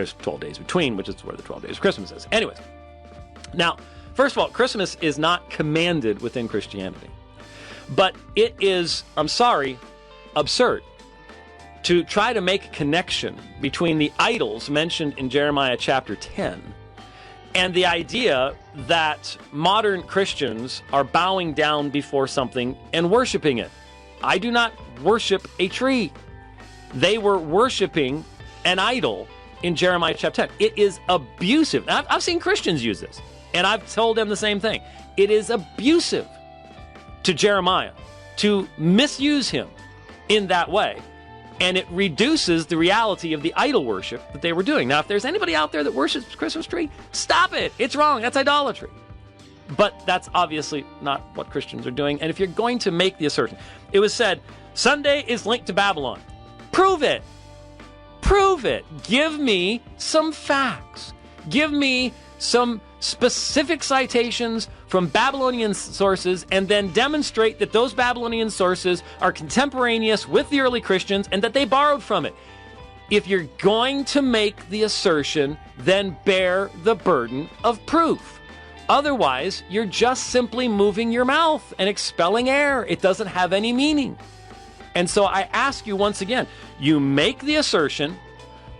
there's 12 days between, which is where the 12 days of Christmas is. Anyways, now, first of all, Christmas is not commanded within Christianity. But it is, I'm sorry, absurd to try to make a connection between the idols mentioned in Jeremiah chapter 10 and the idea that modern Christians are bowing down before something and worshiping it. I do not worship a tree. They were worshiping an idol in Jeremiah chapter 10. It is abusive. Now, I've seen Christians use this, and I've told them the same thing. It is abusive to Jeremiah to misuse him in that way. And it reduces the reality of the idol worship that they were doing. Now, if there's anybody out there that worships Christmas tree, stop it. It's wrong. That's idolatry. But that's obviously not what Christians are doing. And if you're going to make the assertion, it was said, Sunday is linked to Babylon. Prove it. Prove it. Give me some facts. Give me some specific citations from Babylonian sources, and then demonstrate that those Babylonian sources are contemporaneous with the early Christians and that they borrowed from it. If you're going to make the assertion, then bear the burden of proof. Otherwise, you're just simply moving your mouth and expelling air. It doesn't have any meaning. And so I ask you once again, you make the assertion,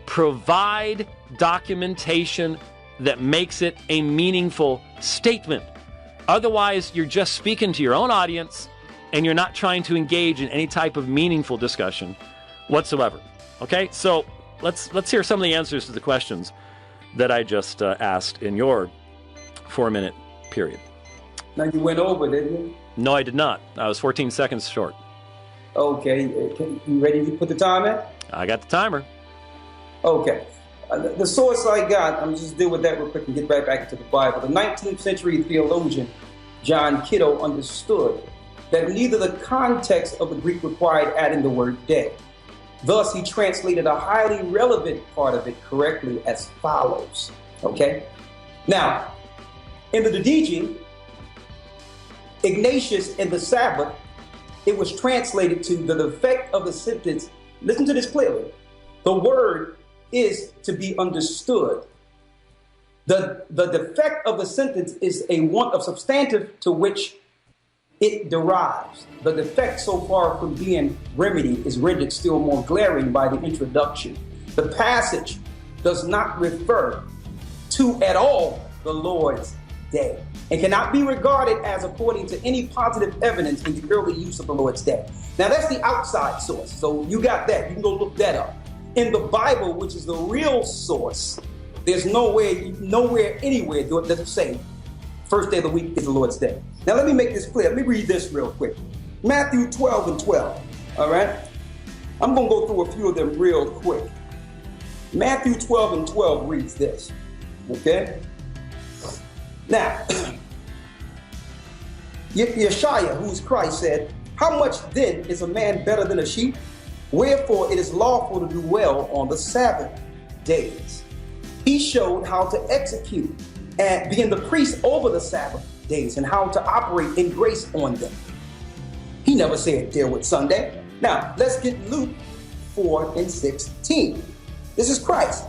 provide documentation that makes it a meaningful statement. Otherwise, you're just speaking to your own audience and you're not trying to engage in any type of meaningful discussion whatsoever. Okay, so let's hear some of the answers to the questions that I just asked in your 4-minute period. Now you went over, didn't you? No, I did not. I was 14 seconds short. Okay, you ready to put the time in? I got the timer. Okay. The source I got, I'm just deal with that real quick and get right back into the Bible. The 19th century theologian John Kitto understood that neither the context of the Greek required adding the word day. Thus, he translated a highly relevant part of it correctly as follows. Okay? Now, in the Didache, Ignatius and the Sabbath, it was translated to the defect of the sentence. Listen to this clearly. The word is to be understood. The defect of the sentence is a want of substantive to which it derives. The defect, so far from being remedied, is rendered still more glaring by the introduction. The passage does not refer to at all the Lord's day and cannot be regarded as according to any positive evidence in the early use of the Lord's day. Now that's the outside source, so you got that. You can go look that up. In the Bible, which is the real source, there's nowhere, anywhere does it say first day of the week is the Lord's day. Now let me make this clear. Let me read this real quick. Matthew 12:12. All right? I'm going to go through a few of them real quick. Matthew 12:12 reads this. Okay? Now, Yeshua, who is Christ, said, "How much then is a man better than a sheep? Wherefore it is lawful to do well on the Sabbath days." He showed how to execute and being the priest over the Sabbath days and how to operate in grace on them. He never said deal with Sunday. Now, let's get Luke 4:16. This is Christ.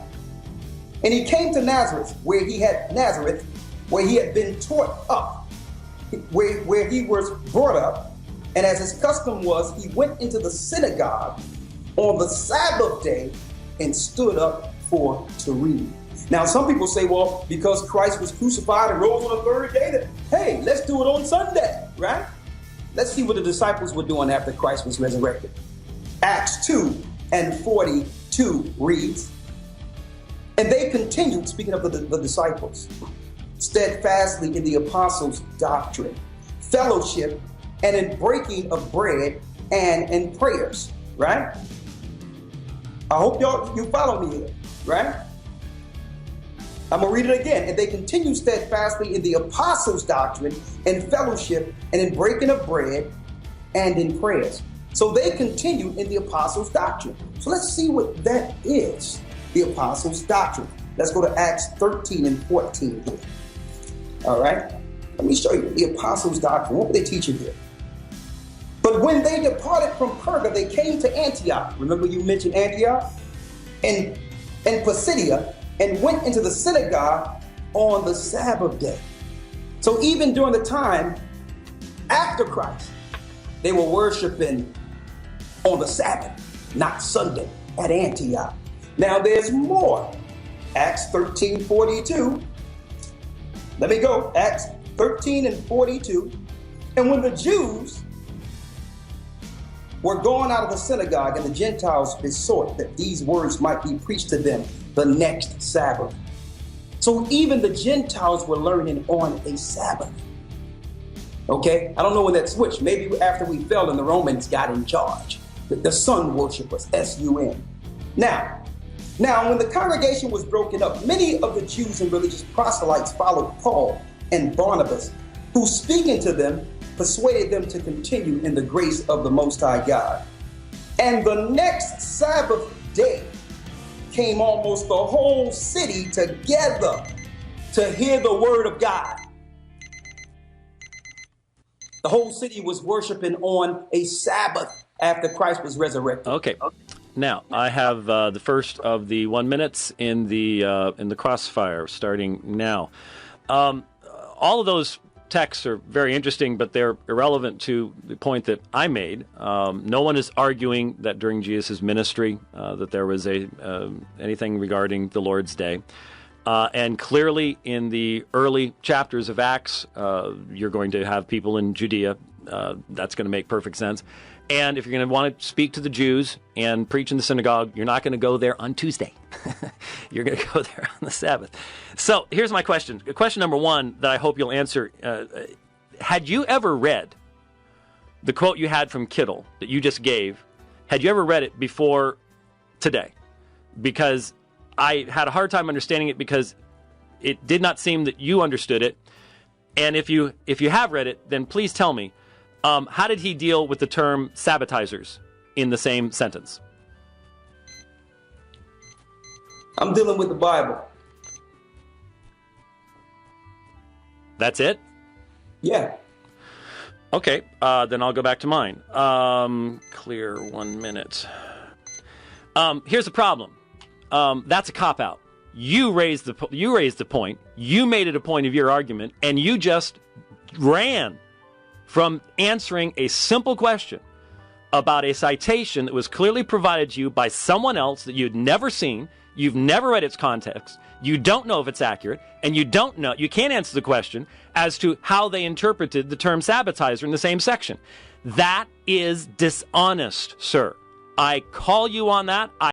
"And he came to Nazareth, where he had been taught up, where he was brought up. And as his custom was, he went into the synagogue on the Sabbath day and stood up for to read." Now, some people say, well, because Christ was crucified and rose on the third day, that, hey, let's do it on Sunday, right? Let's see what the disciples were doing after Christ was resurrected. Acts 2:42 reads, "And they continued," speaking of the disciples, "steadfastly in the apostles' doctrine, fellowship, and in breaking of bread and in prayers," right? I hope you follow me here, right? I'm going to read it again. "And they continue steadfastly in the apostles' doctrine and fellowship and in breaking of bread and in prayers." So they continued in the apostles' doctrine. So let's see what that is, the apostles' doctrine. Let's go to Acts 13:14 here. All right? Let me show you the apostles' doctrine. What were they teaching here? "But when they departed from Perga, they came to Antioch." Remember you mentioned Antioch? And Pisidia, and went into the synagogue on the Sabbath day. So even during the time after Christ, they were worshiping on the Sabbath, not Sunday, at Antioch. Now there's more. Acts 13:42. Let me go. Acts 13:42. And when the Jews were gone out of the synagogue, and the Gentiles besought that these words might be preached to them the next Sabbath. So even the Gentiles were learning on a Sabbath. Okay? I don't know when that switched. Maybe after we fell and the Romans got in charge. The sun worshippers, S-U-N. Now, when the congregation was broken up, many of the Jews and religious proselytes followed Paul and Barnabas, who, speaking to them, persuaded them to continue in the grace of the Most High God. And the next Sabbath day came almost the whole city together to hear the word of God. The whole city was worshiping on a Sabbath after Christ was resurrected. Okay. Now, I have the first of the 1 minutes in the crossfire starting now. All of those texts are very interesting, but they're irrelevant to the point that I made. No one is arguing that during Jesus' ministry that there was anything regarding the Lord's Day. And clearly in the early chapters of Acts, you're going to have people in Judea. That's going to make perfect sense. And if you're going to want to speak to the Jews and preach in the synagogue, you're not going to go there on Tuesday. You're going to go there on the Sabbath. So here's my question. Question number one that I hope you'll answer. Had you ever read the quote you had from Kittle that you just gave? Had you ever read it before today? Because I had a hard time understanding it because it did not seem that you understood it. And if you have read it, then please tell me, how did he deal with the term sabbatizers in the same sentence? I'm dealing with the Bible. That's it? Yeah. Okay, then I'll go back to mine. Clear 1 minute. Here's the problem. That's a cop-out. You raised the point. You made it a point of your argument, and you just ran from answering a simple question about a citation that was clearly provided to you by someone else that you'd never seen, you've never read its context, you don't know if it's accurate, and you can't answer the question as to how they interpreted the term sabbatizer in the same section. That is dishonest, sir. I call you on that.